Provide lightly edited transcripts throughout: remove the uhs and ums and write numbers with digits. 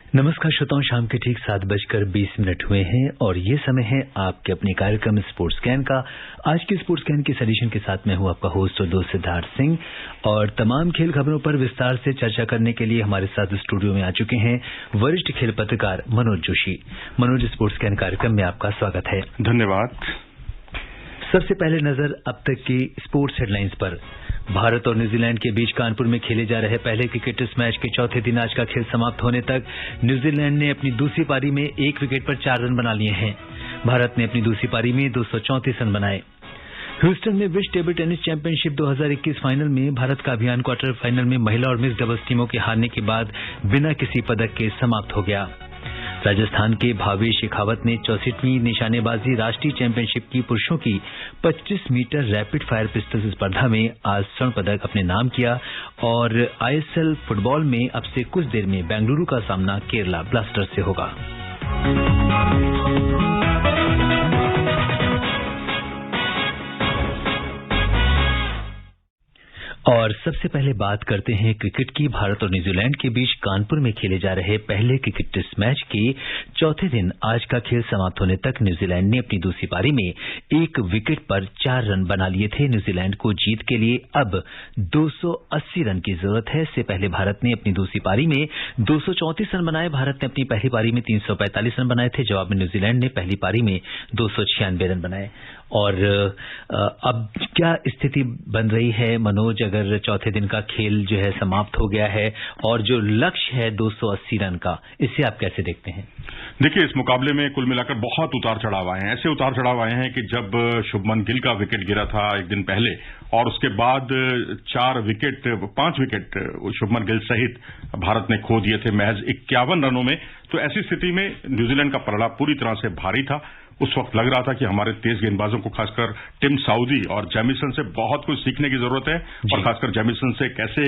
नमस्कार श्रोताओं, शाम के ठीक 7:20 हुए हैं और ये समय है आपके अपने कार्यक्रम स्पोर्ट्स स्कैन का। आज के स्पोर्ट्स स्कैन के एडिशन के साथ मैं हूं आपका होस्ट और दोस्त सिद्धार्थ सिंह, और तमाम खेल खबरों पर विस्तार से चर्चा करने के लिए हमारे साथ स्टूडियो में आ चुके हैं वरिष्ठ खेल पत्रकार मनोज जोशी। मनोज, स्पोर्ट्स स्कैन कार्यक्रम में आपका स्वागत है। धन्यवाद। सबसे पहले नजर अब तक की स्पोर्ट्स हेडलाइंस पर। भारत और न्यूजीलैंड के बीच कानपुर में खेले जा रहे पहले क्रिकेट टेस्ट मैच के चौथे दिन आज का खेल समाप्त होने तक न्यूजीलैंड ने अपनी दूसरी पारी में 1 विकेट पर 4 रन बना लिए हैं। भारत ने अपनी दूसरी पारी में 234 रन बनाए। ह्यूस्टन में विश्व टेबल टेनिस चैंपियनशिप 2021 फाइनल में भारत का अभियान क्वार्टर फाइनल में महिला और मिक्स डबल्स टीमों के हारने के बाद बिना किसी पदक के समाप्त हो गया। राजस्थान के भावेश शेखावत ने 64वीं निशानेबाजी राष्ट्रीय चैंपियनशिप की पुरुषों की 25 मीटर रैपिड फायर पिस्टल स्पर्धा में आज स्वर्ण पदक अपने नाम किया। और आईएसएल फुटबॉल में अब से कुछ देर में बेंगलुरु का सामना केरला ब्लास्टर्स से होगा। और सबसे पहले बात करते हैं क्रिकेट की। भारत और न्यूजीलैंड के बीच कानपुर में खेले जा रहे पहले क्रिकेट टेस्ट मैच के चौथे दिन आज का खेल समाप्त होने तक न्यूजीलैंड ने अपनी दूसरी पारी में 1 विकेट पर 4 रन बना लिए थे। न्यूजीलैंड को जीत के लिए अब 280 रन की जरूरत है। इससे पहले भारत ने अपनी दूसरी पारी में 234 रन बनाए। भारत ने अपनी पहली पारी में 345 रन बनाए थे। जवाब में न्यूजीलैंड ने पहली पारी में 296 रन बनाए। और अब क्या स्थिति बन रही है मनोज, अगर चौथे दिन का खेल जो है समाप्त हो गया है और जो लक्ष्य है 280 रन का, इसे आप कैसे देखते हैं? देखिए, इस मुकाबले में कुल मिलाकर बहुत उतार चढ़ाव आए हैं। ऐसे उतार चढ़ाव आए हैं कि जब शुभमन गिल का विकेट गिरा था एक दिन पहले और उसके बाद 5 विकेट शुभमन गिल सहित भारत ने खो दिए थे महज 51 रनों में। तो ऐसी स्थिति में न्यूजीलैंड का पलड़ा पूरी तरह से भारी था। उस वक्त लग रहा था कि हमारे तेज गेंदबाजों को, खासकर टिम साउदी और जेमिसन से बहुत कुछ सीखने की जरूरत है। और खासकर जेमिसन से कैसे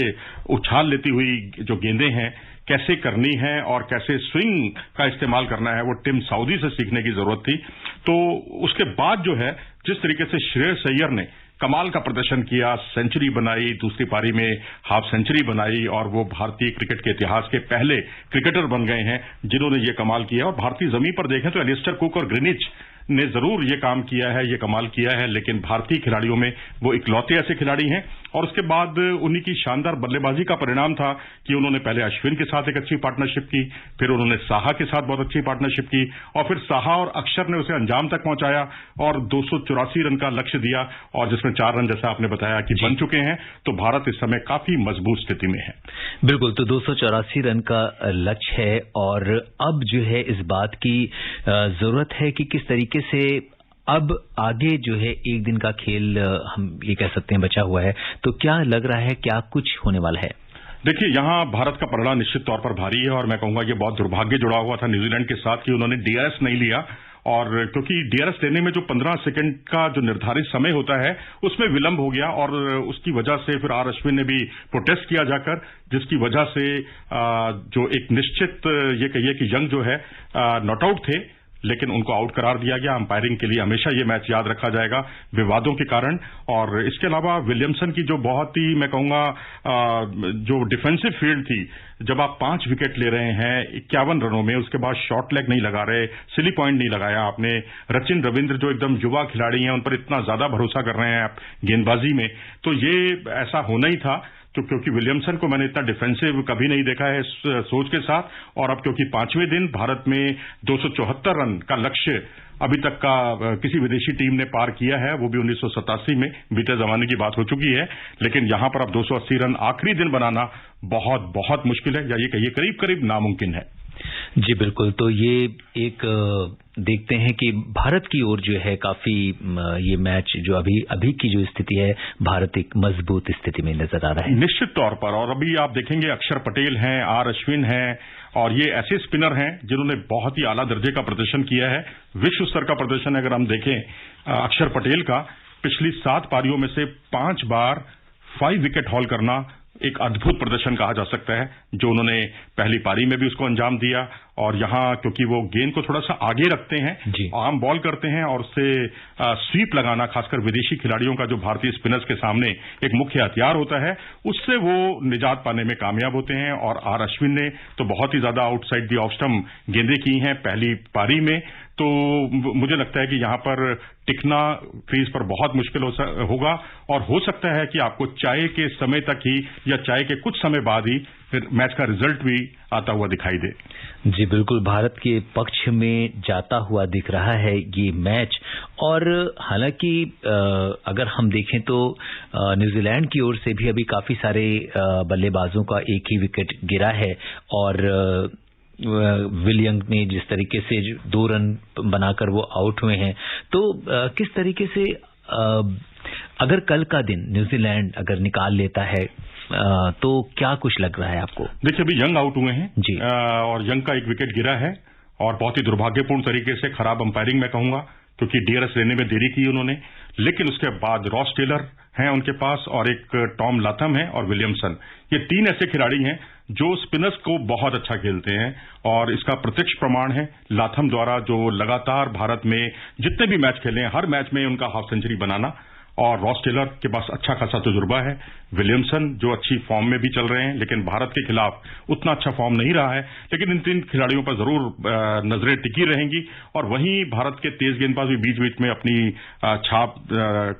उछाल लेती हुई जो गेंदें हैं कैसे करनी है और कैसे स्विंग का इस्तेमाल करना है, वो टिम साउदी से सीखने की जरूरत थी। तो उसके बाद जो है जिस तरीके से श्रेयस अय्यर ने कमाल का प्रदर्शन किया, सेंचुरी बनाई, दूसरी पारी में हाफ सेंचुरी बनाई और वो भारतीय क्रिकेट के इतिहास के पहले क्रिकेटर बन गए हैं जिन्होंने ये कमाल किया। और भारतीय जमीन पर देखें तो एलिस्टर कुक और ग्रीनिच ने जरूर ये काम किया है, ये कमाल किया है, लेकिन भारतीय खिलाड़ियों में वो इकलौते ऐसे खिलाड़ी हैं। और उसके बाद उन्हीं की शानदार बल्लेबाजी का परिणाम था कि उन्होंने पहले अश्विन के साथ एक अच्छी पार्टनरशिप की, फिर उन्होंने साहा के साथ बहुत अच्छी पार्टनरशिप की और फिर साहा और अक्षर ने उसे अंजाम तक पहुंचाया और 284 रन का लक्ष्य दिया और जिसमें 4 रन जैसा आपने बताया कि बन चुके हैं। तो भारत इस समय काफी मजबूत स्थिति में है। बिल्कुल, तो 284 रन का लक्ष्य है और अब जो है इस बात की जरूरत है कि किस तरीके से अब आगे जो है एक दिन का खेल हम ये कह सकते हैं बचा हुआ है, तो क्या लग रहा है, क्या कुछ होने वाला है? देखिए, यहां भारत का पलड़ा निश्चित तौर पर भारी है और मैं कहूंगा ये बहुत दुर्भाग्य जुड़ा हुआ था न्यूजीलैंड के साथ कि उन्होंने डीआरएस नहीं लिया। और क्योंकि डीआरएस लेने में जो 15 सेकंड का जो निर्धारित समय होता है उसमें विलंब हो गया और उसकी वजह से फिर आर अश्विन ने भी प्रोटेस्ट किया जाकर, जिसकी वजह से जो एक निश्चित ये कहिए कि यंग जो है नॉट आउट थे, लेकिन उनको आउट करार दिया गया। अंपायरिंग के लिए हमेशा ये मैच याद रखा जाएगा विवादों के कारण। और इसके अलावा विलियमसन की जो बहुत ही मैं कहूंगा जो डिफेंसिव फील्ड थी, जब आप 5 विकेट ले रहे हैं 51 रनों में, उसके बाद शॉर्ट लेग नहीं लगा रहे, सिली पॉइंट नहीं लगाया आपने, रचिन रविंद्र जो एकदम युवा खिलाड़ी हैं उन पर इतना ज्यादा भरोसा कर रहे हैं आप गेंदबाजी में, तो ये ऐसा होना ही था। तो क्योंकि विलियमसन को मैंने इतना डिफेंसिव कभी नहीं देखा है इस सोच के साथ, और अब क्योंकि 5वें दिन भारत में 274 रन का लक्ष्य अभी तक का किसी विदेशी टीम ने पार किया है, वो भी 1987 में, बीते जमाने की बात हो चुकी है। लेकिन यहां पर अब 280 रन आखिरी दिन बनाना बहुत बहुत मुश्किल है, या ये कहिए करीब करीब नामुमकिन है। जी बिल्कुल, तो ये एक देखते हैं कि भारत की ओर जो है काफी ये मैच जो अभी की जो स्थिति है, भारत एक मजबूत स्थिति में नजर आ रहा है निश्चित तौर पर। और अभी आप देखेंगे अक्षर पटेल हैं, आर अश्विन हैं और ये ऐसे स्पिनर हैं जिन्होंने बहुत ही आला दर्जे का प्रदर्शन किया है, विश्व स्तर का प्रदर्शन। अगर हम देखें अक्षर पटेल का पिछली 7 पारियों में से 5 बार 5 विकेट हॉल करना एक अद्भुत प्रदर्शन कहा जा सकता है, जो उन्होंने पहली पारी में भी उसको अंजाम दिया और यहां क्योंकि वो गेंद को थोड़ा सा आगे रखते हैं, आर्म बॉल करते हैं और उससे स्वीप लगाना, खासकर विदेशी खिलाड़ियों का जो भारतीय स्पिनर्स के सामने एक मुख्य हथियार होता है, उससे वो निजात पाने में कामयाब होते हैं। और आर अश्विन ने तो बहुत ही ज्यादा आउटसाइड दी ऑफ स्टंप गेंदें की हैं पहली पारी में, तो मुझे लगता है कि यहां पर टिकना क्रीज पर बहुत मुश्किल होगा और हो सकता है कि आपको चाय के समय तक ही या चाय के कुछ समय बाद ही फिर मैच का रिजल्ट भी आता हुआ दिखाई दे। जी बिल्कुल, भारत के पक्ष में जाता हुआ दिख रहा है ये मैच। और हालांकि अगर हम देखें तो न्यूजीलैंड की ओर से भी अभी काफी सारे बल्लेबाजों का एक ही विकेट गिरा है और विलियम ने जिस तरीके से 2 रन बनाकर वो आउट हुए हैं, तो किस तरीके से अगर कल का दिन न्यूजीलैंड अगर निकाल लेता है तो क्या कुछ लग रहा है आपको? देखिए, अभी यंग आउट हुए हैं जी, और यंग का एक विकेट गिरा है और बहुत ही दुर्भाग्यपूर्ण तरीके से, खराब अंपायरिंग मैं कहूंगा, क्योंकि डीआरएस लेने में देरी की उन्होंने। लेकिन उसके बाद रॉस टेलर हैं उनके पास और एक टॉम लाथम है और विलियमसन, ये 3 ऐसे खिलाड़ी हैं जो स्पिनर्स को बहुत अच्छा खेलते हैं और इसका प्रत्यक्ष प्रमाण है लाथम द्वारा, जो लगातार भारत में जितने भी मैच खेले हैं हर मैच में उनका हाफ सेंचुरी बनाना। और रॉस टेलर के पास अच्छा खासा तजुर्बा है, विलियमसन जो अच्छी फॉर्म में भी चल रहे हैं लेकिन भारत के खिलाफ उतना अच्छा फॉर्म नहीं रहा है, लेकिन इन 3 खिलाड़ियों पर जरूर नजरें टिकी रहेंगी। और वहीं भारत के तेज गेंदबाज भी बीच बीच में अपनी छाप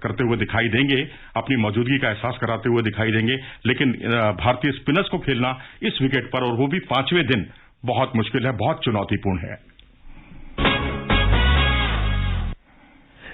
करते हुए दिखाई देंगे, अपनी मौजूदगी का एहसास कराते हुए दिखाई देंगे। लेकिन भारतीय स्पिनर्स को खेलना इस विकेट पर, और वो भी 5वें दिन, बहुत मुश्किल है, बहुत चुनौतीपूर्ण है।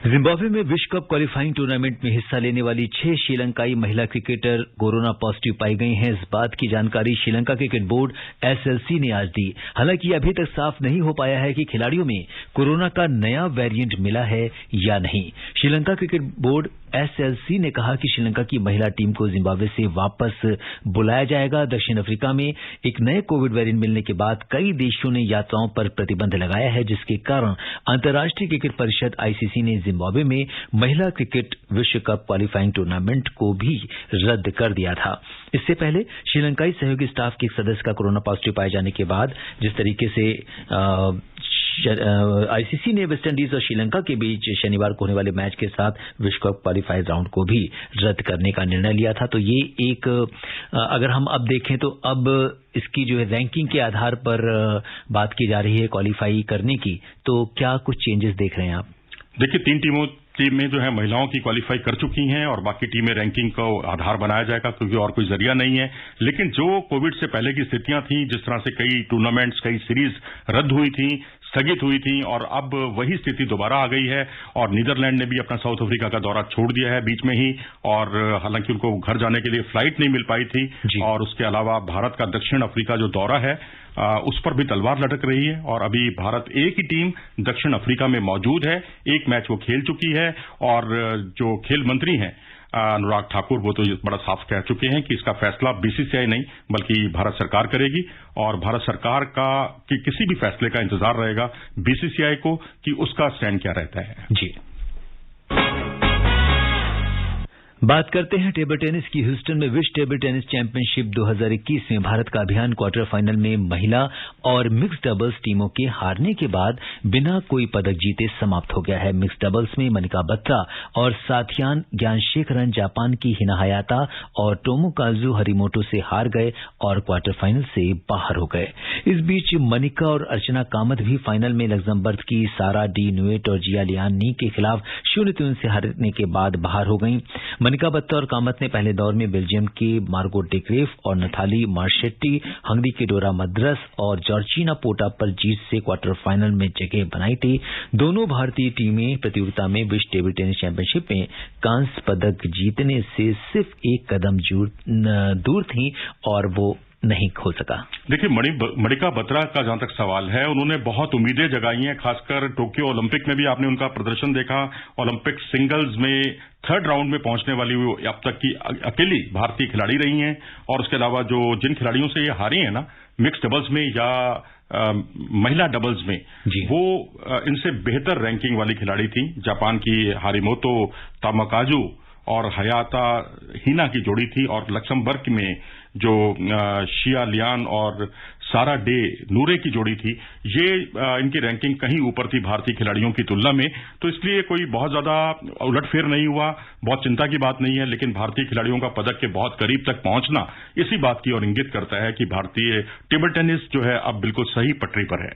जिम्बाब्वे में विश्व कप क्वालिफाइंग टूर्नामेंट में हिस्सा लेने वाली 6 श्रीलंकाई महिला क्रिकेटर कोरोना पॉजिटिव पाई गई हैं। इस बात की जानकारी श्रीलंका क्रिकेट बोर्ड एसएलसी ने आज दी। हालांकि अभी तक साफ नहीं हो पाया है कि खिलाड़ियों में कोरोना का नया वेरिएंट मिला है या नहीं। श्रीलंका क्रिकेट बोर्ड एसएलसी ने कहा कि श्रीलंका की महिला टीम को जिम्बाब्वे से वापस बुलाया जाएगा। दक्षिण अफ्रीका में एक नए कोविड वेरिएंट मिलने के बाद कई देशों ने यात्राओं पर प्रतिबंध लगाया है, जिसके कारण अंतर्राष्ट्रीय क्रिकेट परिषद आईसीसी ने जिम्बाब्वे में महिला क्रिकेट विश्व कप क्वालिफाइंग टूर्नामेंट को भी रद्द कर दिया था। इससे पहले श्रीलंकाई सहयोगी स्टाफ के एक सदस्य का कोरोना पॉजिटिव पाए जाने के बाद जिस तरीके से आईसीसी ने वेस्टइंडीज और श्रीलंका के बीच शनिवार को होने वाले मैच के साथ विश्व कप क्वालिफायर राउंड को भी रद्द करने का निर्णय लिया था। तो ये एक, अगर हम अब देखें तो अब इसकी जो है रैंकिंग के आधार पर बात की जा रही है क्वालिफाई करने की, तो क्या कुछ चेंजेस देख रहे हैं आप? देखिए, 3 टीमें जो है महिलाओं की क्वालिफाई कर चुकी हैं और बाकी टीमें रैंकिंग को आधार बनाया जाएगा, क्योंकि और कोई जरिया नहीं है। लेकिन जो कोविड से पहले की स्थितियां थी, जिस तरह से कई टूर्नामेंट्स, कई सीरीज रद्द हुई थी, स्थगित हुई थी, और अब वही स्थिति दोबारा आ गई है। और नीदरलैंड ने भी अपना साउथ अफ्रीका का दौरा छोड़ दिया है बीच में ही, और हालांकि उनको घर जाने के लिए फ्लाइट नहीं मिल पाई थी। और उसके अलावा भारत का दक्षिण अफ्रीका जो दौरा है उस पर भी तलवार लटक रही है। और अभी भारत एक ही टीम दक्षिण अफ्रीका में मौजूद है, एक मैच वो खेल चुकी है। और जो खेल मंत्री हैं अनुराग ठाकुर, वो तो बड़ा साफ कह चुके हैं कि इसका फैसला बीसीसीआई नहीं बल्कि भारत सरकार करेगी, और भारत सरकार का कि किसी भी फैसले का इंतजार रहेगा बीसीसीआई को कि उसका स्टैंड क्या रहता है। जी, बात करते हैं टेबल टेनिस की। ह्यूस्टन में विश्व टेबल टेनिस चैंपियनशिप 2021 में भारत का अभियान क्वार्टर फाइनल में महिला और मिक्स्ड डबल्स टीमों के हारने के बाद बिना कोई पदक जीते समाप्त हो गया है। मिक्स्ड डबल्स में मनिका बत्रा और साथियान ज्ञानशेखरन जापान की हिना हायाता और टोमोकाजु हरिमोटो से हार गए और क्वार्टर फाइनल से बाहर हो गए। इस बीच मनिका और अर्चना कामत भी फाइनल में लग्जमबर्ग की सारा डी नुएट और जिया लियानी के खिलाफ 0-3 से हारने के बाद बाहर हो गईं। मनिका बत्रा और कामत ने पहले दौर में बेल्जियम की मार्गोट डेक्रेफ और नथाली मार्शेट्टी, हंगरी के डोरा मद्रस और जॉर्जिना पोटा पर जीत से क्वार्टर फाइनल में जगह बनाई थी। दोनों भारतीय टीमें प्रतियोगिता में विश्व टेबल टेनिस चैंपियनशिप में कांस्य पदक जीतने से सिर्फ एक कदम दूर थी और वो नहीं हो सका। देखिए, मनिका बत्रा का जहां तक सवाल है, उन्होंने बहुत उम्मीदें जगाई हैं, खासकर टोक्यो ओलंपिक में भी आपने उनका प्रदर्शन देखा। ओलंपिक सिंगल्स में 3rd राउंड में पहुंचने वाली वो अब तक की अकेली भारतीय खिलाड़ी रही हैं। और उसके अलावा जिन खिलाड़ियों से ये हारी हैं ना, मिक्स्ड डबल्स में या महिला डबल्स में, वो इनसे बेहतर रैंकिंग वाली खिलाड़ी थी। जापान की हारिमोतो तामाकाजू और हयाता हिना की जोड़ी थी, और लक्समबर्ग में जो शिया लियान और सारा डे नूरे की जोड़ी थी, ये इनकी रैंकिंग कहीं ऊपर थी भारतीय खिलाड़ियों की तुलना में। तो इसलिए कोई बहुत ज्यादा उलटफेर नहीं हुआ, बहुत चिंता की बात नहीं है। लेकिन भारतीय खिलाड़ियों का पदक के बहुत करीब तक पहुंचना इसी बात की ओर इंगित करता है कि भारतीय टेबल टेनिस जो है अब बिल्कुल सही पटरी पर है।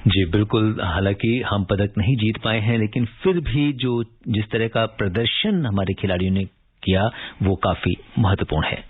जी बिल्कुल, हालांकि हम पदक नहीं जीत पाए हैं, लेकिन फिर भी जिस तरह का प्रदर्शन हमारे खिलाड़ियों ने किया वो काफी महत्वपूर्ण है।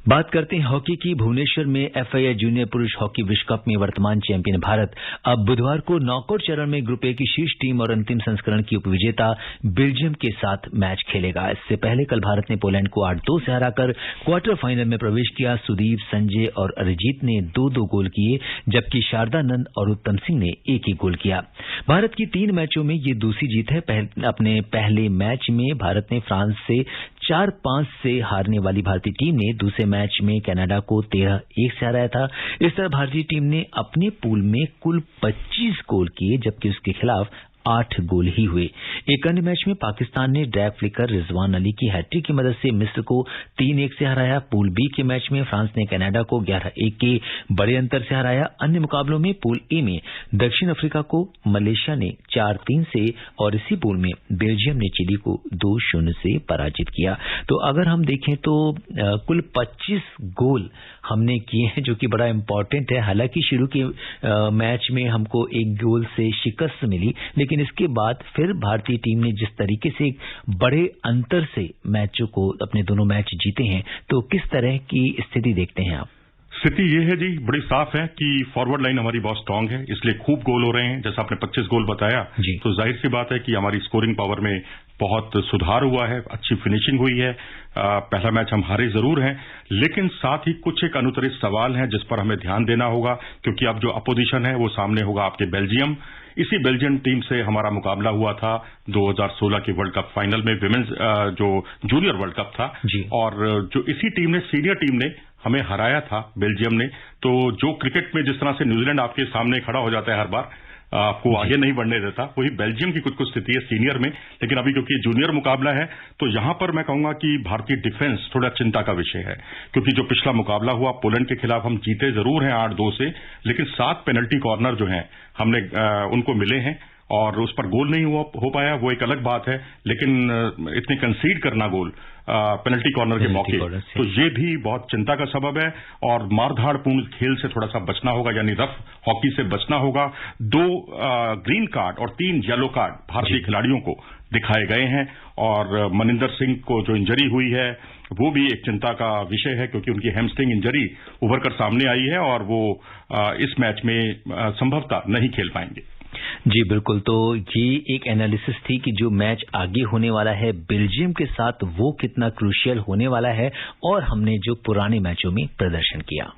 बात करते हैं हॉकी की। भुवनेश्वर में एफआईएच जूनियर पुरुष हॉकी विश्व कप में वर्तमान चैंपियन भारत अब बुधवार को नॉकआउट चरण में ग्रुप ए की शीर्ष टीम और अंतिम संस्करण की उपविजेता बेल्जियम के साथ मैच खेलेगा। इससे पहले कल भारत ने पोलैंड को 8-2 से हराकर क्वार्टर फाइनल में प्रवेश किया। सुदीप, संजय और अरिजीत ने 2-2 गोल किए, जबकि शारदा नंद और उत्तम सिंह ने एक गोल किया। भारत की 3 मैचों में ये दूसरी जीत है। अपने पहले मैच में भारत ने फ्रांस से 4-5 से हारने वाली भारतीय टीम ने दूसरे मैच में कनाडा को 13-1 से हराया था। इस तरह भारतीय टीम ने अपने पूल में कुल 25 गोल किए, जबकि उसके खिलाफ 8 गोल ही हुए। एक अन्य मैच में पाकिस्तान ने ड्रैग फ्लिकर रिजवान अली की हैट्रिक की मदद से मिस्र को 3-1 से हराया। पूल बी के मैच में फ्रांस ने कनाडा को 11-1 के बड़े अंतर से हराया। अन्य मुकाबलों में पूल ए में दक्षिण अफ्रीका को मलेशिया ने 4-3 से और इसी पूल में बेल्जियम ने चिली को 2-0 से पराजित किया। तो अगर हम देखें तो कुल 25 गोल हमने किए हैं, जो कि बड़ा इंपॉर्टेंट है। हालांकि शुरू के मैच में हमको 1 गोल से शिकस्त मिली, लेकिन इसके बाद फिर भारतीय टीम ने जिस तरीके से बड़े अंतर से मैचों को अपने दोनों मैच जीते हैं, तो किस तरह की स्थिति देखते हैं आप? स्थिति ये है जी, बड़ी साफ है कि फॉरवर्ड लाइन हमारी बहुत स्ट्रांग है, इसलिए खूब गोल हो रहे हैं। जैसा आपने 25 गोल बताया, तो जाहिर सी बात है कि हमारी स्कोरिंग पावर में बहुत सुधार हुआ है, अच्छी फिनिशिंग हुई है। पहला मैच हम हारे जरूर हैं, लेकिन साथ ही कुछ एक अनुत्तरित सवाल हैं जिस पर हमें ध्यान देना होगा, क्योंकि अब जो अपोजिशन है वो सामने होगा आपके बेल्जियम। इसी बेल्जियम टीम से हमारा मुकाबला हुआ था 2016 के वर्ल्ड कप फाइनल में, विमेंस जो जूनियर वर्ल्ड कप था, और जो इसी टीम ने, सीनियर टीम ने हमें हराया था, बेल्जियम ने। तो जो क्रिकेट में जिस तरह से न्यूजीलैंड आपके सामने खड़ा हो जाता है हर बार, आपको आगे नहीं बढ़ने देता, वही बेल्जियम की कुछ स्थिति है सीनियर में। लेकिन अभी क्योंकि जूनियर मुकाबला है, तो यहां पर मैं कहूंगा कि भारतीय डिफेंस थोड़ा चिंता का विषय है, क्योंकि जो पिछला मुकाबला हुआ पोलैंड के खिलाफ हम जीते जरूर हैं 8-2 से, लेकिन 7 पेनल्टी कॉर्नर जो हैं हमने उनको मिले हैं और उस पर गोल नहीं हो पाया, वो एक अलग बात है। लेकिन इतने कंसीड करना गोल पेनल्टी कॉर्नर के मौके, तो ये भी बहुत चिंता का सबब है। और मारधाड़पूर्ण खेल से थोड़ा सा बचना होगा, यानी रफ हॉकी से बचना होगा। 2 ग्रीन कार्ड और 3 येलो कार्ड भारतीय खिलाड़ियों को दिखाए गए हैं, और मनिंदर सिंह को जो इंजरी हुई है वो भी एक चिंता का विषय है, क्योंकि उनकी हैमस्ट्रिंग इंजरी उभर कर सामने आई है और वो इस मैच में संभवतः नहीं खेल पाएंगे। जी बिल्कुल, तो ये एक एनालिसिस थी कि जो मैच आगे होने वाला है बेल्जियम के साथ, वो कितना क्रूशियल होने वाला है, और हमने जो पुराने मैचों में प्रदर्शन किया।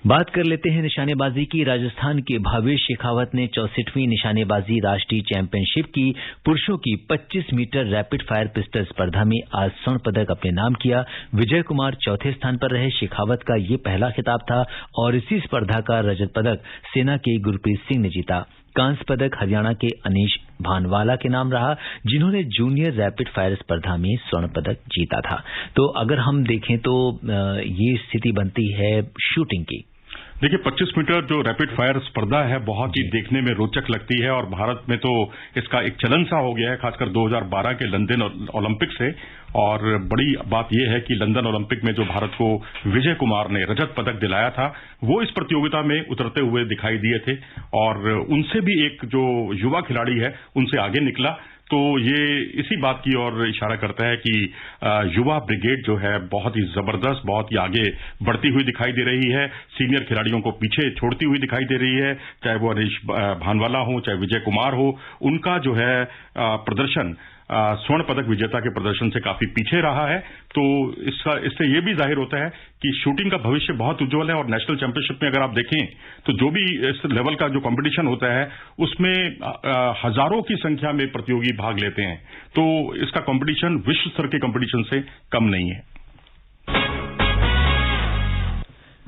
बात कर लेते हैं निशानेबाजी की। राजस्थान के भावेश शेखावत ने 64वीं निशानेबाजी राष्ट्रीय चैंपियनशिप की पुरुषों की 25 मीटर रैपिड फायर पिस्टल स्पर्धा में आज स्वर्ण पदक अपने नाम किया। विजय कुमार चौथे स्थान पर रहे। शेखावत का ये पहला खिताब था और इसी स्पर्धा का रजत पदक सेना के गुरप्रीत सिंह ने जीता। कांस्य पदक हरियाणा के अनीश भानवाला के नाम रहा, जिन्होंने जूनियर रैपिड फायर स्पर्धा में स्वर्ण पदक जीता था। तो अगर हम देखें तो ये स्थिति बनती है शूटिंग की। देखिए, 25 मीटर जो रैपिड फायर स्पर्धा है बहुत ही देखने में रोचक लगती है, और भारत में तो इसका एक चलन सा हो गया है, खासकर 2012 के लंदन ओलंपिक से। और बड़ी बात यह है कि लंदन ओलंपिक में जो भारत को विजय कुमार ने रजत पदक दिलाया था, वो इस प्रतियोगिता में उतरते हुए दिखाई दिए थे, और उनसे भी एक जो युवा खिलाड़ी है उनसे आगे निकला। तो ये इसी बात की ओर इशारा करता है कि युवा ब्रिगेड जो है बहुत ही जबरदस्त, बहुत ही आगे बढ़ती हुई दिखाई दे रही है, सीनियर खिलाड़ियों को पीछे छोड़ती हुई दिखाई दे रही है। चाहे वो अनीश भानवाला हो, चाहे विजय कुमार हो, उनका जो है प्रदर्शन स्वर्ण पदक विजेता के प्रदर्शन से काफी पीछे रहा है। तो इससे ये भी जाहिर होता है कि शूटिंग का भविष्य बहुत उज्जवल है। और नेशनल चैंपियनशिप में अगर आप देखें तो जो भी इस लेवल का जो कंपटीशन होता है उसमें हजारों की संख्या में प्रतियोगी भाग लेते हैं, तो इसका कंपटीशन विश्व स्तर के कंपटीशन से कम नहीं है।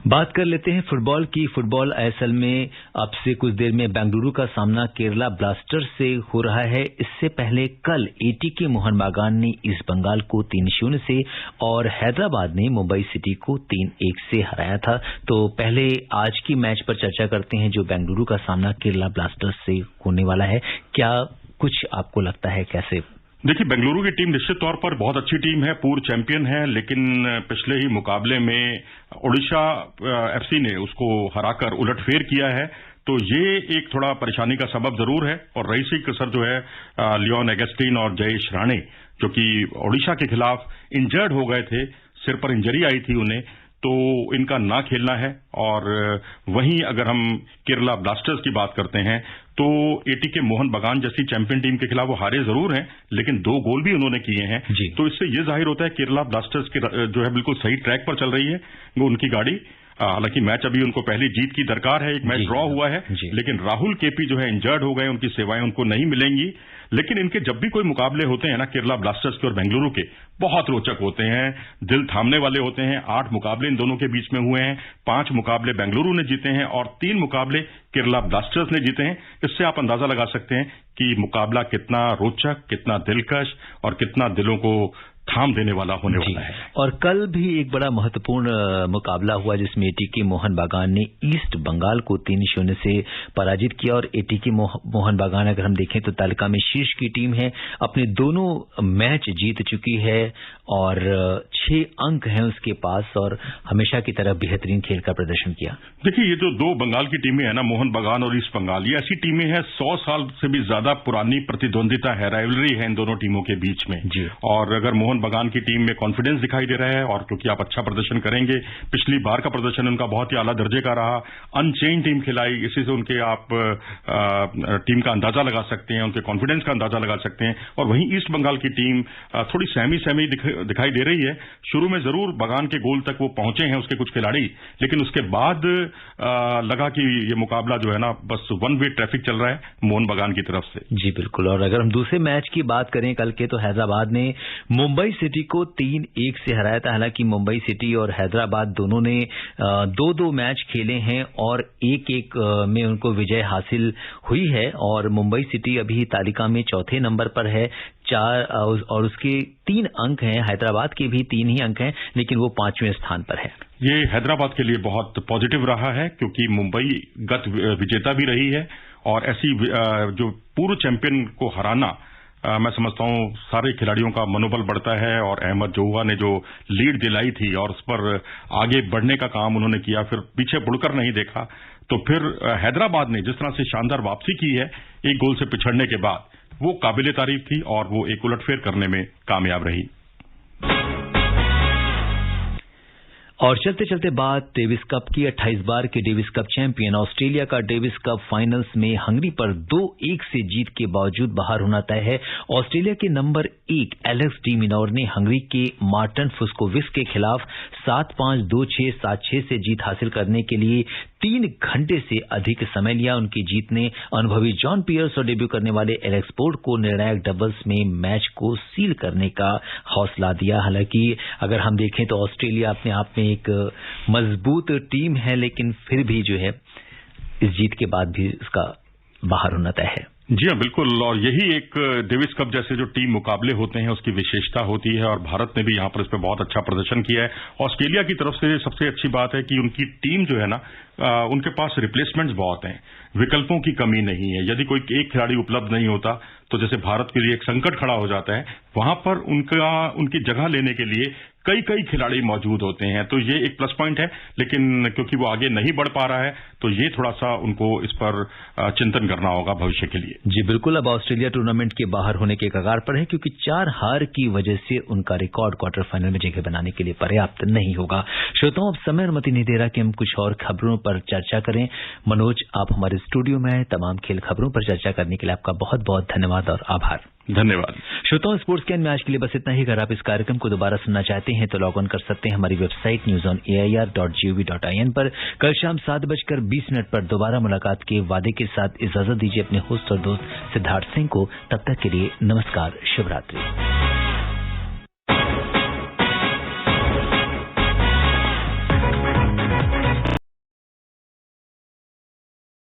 बात कर लेते हैं फुटबॉल की। फुटबॉल आईएसएल में अब से कुछ देर में बेंगलुरु का सामना केरला ब्लास्टर्स से हो रहा है। इससे पहले कल एटीके मोहन बागान ने ईस्ट बंगाल को 3-0 से और हैदराबाद ने मुंबई सिटी को 3-1 से हराया था। तो पहले आज की मैच पर चर्चा करते हैं जो बेंगलुरु का सामना केरला ब्लास्टर्स से होने वाला है। क्या कुछ आपको लगता है कैसे? देखिए, बेंगलुरु की टीम निश्चित तौर पर बहुत अच्छी टीम है, पूर्व चैंपियन है, लेकिन पिछले ही मुकाबले में ओडिशा एफसी ने उसको हराकर उलटफेर किया है। तो ये एक थोड़ा परेशानी का सबब जरूर है। और रईसी कसर जो है लियोन एगस्टीन और जयेश राणे जो कि ओडिशा के खिलाफ इंजर्ड हो गए थे, सिर पर इंजरी आई थी उन्हें, तो इनका ना खेलना है। और वहीं अगर हम केरला ब्लास्टर्स की बात करते हैं तो एटीके मोहन बागान जैसी चैंपियन टीम के खिलाफ वो हारे जरूर हैं, लेकिन 2 गोल भी उन्होंने किए हैं। तो इससे ये जाहिर होता है केरला ब्लास्टर्स की जो है बिल्कुल सही ट्रैक पर चल रही है वो उनकी गाड़ी। हालांकि मैच अभी उनको पहली जीत की दरकार है, एक मैच ड्रॉ हुआ है, लेकिन राहुल केपी जो है इंजर्ड हो गए, उनकी सेवाएं उनको नहीं मिलेंगी। लेकिन इनके जब भी कोई मुकाबले होते हैं ना, केरला ब्लास्टर्स के और बेंगलुरु के, बहुत रोचक होते हैं, दिल थामने वाले होते हैं। 8 मुकाबले इन दोनों के बीच में हुए हैं, 5 मुकाबले बेंगलुरु ने जीते हैं और 3 मुकाबले केरला ब्लास्टर्स ने जीते हैं। इससे आप अंदाजा लगा सकते हैं कि मुकाबला कितना रोचक, कितना दिलकश और कितना दिलों को थाम देने वाला होने वाला है। और कल भी एक बड़ा महत्वपूर्ण मुकाबला हुआ जिसमें एटीके मोहन बागान ने ईस्ट बंगाल को 3-0 से पराजित किया। और एटीके मोहन बागान अगर हम देखें तो तालिका में शीर्ष की टीम है, अपने दोनों मैच जीत चुकी है और 6 अंक हैं उसके पास और हमेशा की तरह बेहतरीन खेल का प्रदर्शन किया। देखिए, ये जो 2 बंगाल की टीमें हैं ना, मोहन बागान और ईस्ट बंगाल, ये ऐसी टीमें हैं 100 साल से भी ज्यादा पुरानी प्रतिद्वंदिता है, राइवलरी है इन दोनों टीमों के बीच में। और अगर मोहन बगान की टीम में कॉन्फिडेंस दिखाई दे रहा है और क्योंकि आप अच्छा प्रदर्शन करेंगे, पिछली बार का प्रदर्शन उनका बहुत ही आला दर्जे का रहा, अनचेंज टीम खिलाई, इसी से उनके आप टीम का अंदाजा लगा सकते हैं, उनके कॉन्फिडेंस का अंदाजा लगा सकते हैं। और वहीं ईस्ट बंगाल की टीम थोड़ी सहमी दिखाई दे रही है। शुरू में जरूर बगान के गोल तक वो पहुंचे हैं उसके कुछ खिलाड़ी, लेकिन उसके बाद लगा कि ये मुकाबला जो है ना बस वन वे ट्रैफिक चल रहा है मोहन बगान की तरफ से। जी बिल्कुल। और अगर हम दूसरे मैच की बात करें कल के, तो हैदराबाद ने मुंबई सिटी को 3-1 से हराया था। हालांकि मुंबई सिटी और हैदराबाद दोनों ने 2-2 मैच खेले हैं और 1-1 में उनको विजय हासिल हुई है। और मुंबई सिटी अभी तालिका में 4थे नंबर पर है, 4 और उसके 3 अंक हैं। हैदराबाद के भी 3 ही अंक हैं, लेकिन वो 5वें स्थान पर है। ये हैदराबाद के लिए बहुत पॉजिटिव रहा है क्योंकि मुंबई गत विजेता भी रही है और ऐसी जो पूर्व चैंपियन को हराना, मैं समझता हूं सारे खिलाड़ियों का मनोबल बढ़ता है। और अहमद जोआ ने जो लीड दिलाई थी और उस पर आगे बढ़ने का काम उन्होंने किया, फिर पीछे मुड़कर नहीं देखा। तो फिर हैदराबाद ने जिस तरह से शानदार वापसी की है 1 गोल से पिछड़ने के बाद, वो काबिले तारीफ थी और वो एक उलटफेर करने में कामयाब रही। और चलते चलते बात डेविस कप की। 28 बार के डेविस कप चैंपियन ऑस्ट्रेलिया का डेविस कप फाइनल्स में हंगरी पर 2-1 से जीत के बावजूद बाहर होना तय है। ऑस्ट्रेलिया के नंबर 1 एलेक्स डी मिनोर ने हंगरी के मार्टन फुस्कोविस के खिलाफ 7-5, 2-6, 7-6 से जीत हासिल करने के लिए 3 घंटे से अधिक समय लिया। उनकी जीत ने अनुभवी जॉन पियर्स और डेब्यू करने वाले एलेक्स पोर्ट को निर्णायक डबल्स में मैच को सील करने का हौसला दिया। हालांकि अगर हम देखें तो ऑस्ट्रेलिया अपने आप में एक मजबूत टीम है, लेकिन फिर भी जो है इस जीत के बाद भी इसका बाहर होना तय है। जी हाँ, बिल्कुल। और यही एक डेविस कप जैसे जो टीम मुकाबले होते हैं उसकी विशेषता होती है और भारत ने भी यहां पर इस पर बहुत अच्छा प्रदर्शन किया है। ऑस्ट्रेलिया की तरफ से सबसे अच्छी बात है कि उनकी टीम जो है ना, उनके पास रिप्लेसमेंट्स बहुत हैं, विकल्पों की कमी नहीं है। यदि कोई एक खिलाड़ी उपलब्ध नहीं होता तो जैसे भारत के लिए एक संकट खड़ा हो जाता है, वहां पर उनकी जगह लेने के लिए कई खिलाड़ी मौजूद होते हैं। तो ये एक प्लस पॉइंट है, लेकिन क्योंकि वो आगे नहीं बढ़ पा रहा है तो ये थोड़ा सा उनको इस पर चिंतन करना होगा भविष्य के लिए। जी बिल्कुल। अब ऑस्ट्रेलिया टूर्नामेंट के बाहर होने के कगार पर है क्योंकि 4 हार की वजह से उनका रिकॉर्ड क्वार्टर फाइनल में जगह बनाने के लिए पर्याप्त नहीं होगा। श्रोताओं, अब समय अनुमति नहीं दे रहा कि हम कुछ और खबरों पर चर्चा करें। मनोज, आप हमारे स्टूडियो में आए, तमाम खेल खबरों पर चर्चा करने के लिए आपका बहुत बहुत धन्यवाद और आभार। धन्यवाद। श्रोताओं, स्पोर्ट्स कैन में आज के लिए बस इतना ही। अगर आप इस कार्यक्रम को दोबारा सुनना चाहते हैं तो लॉग ऑन कर सकते हैं हमारी वेबसाइट newsonair.gov.in पर। कल शाम 7:20 पर दोबारा मुलाकात के वादे के साथ इजाजत दीजिए अपने होस्ट और दोस्त सिद्धार्थ सिंह को। तब तक के लिए नमस्कार, शुभ रात्रि।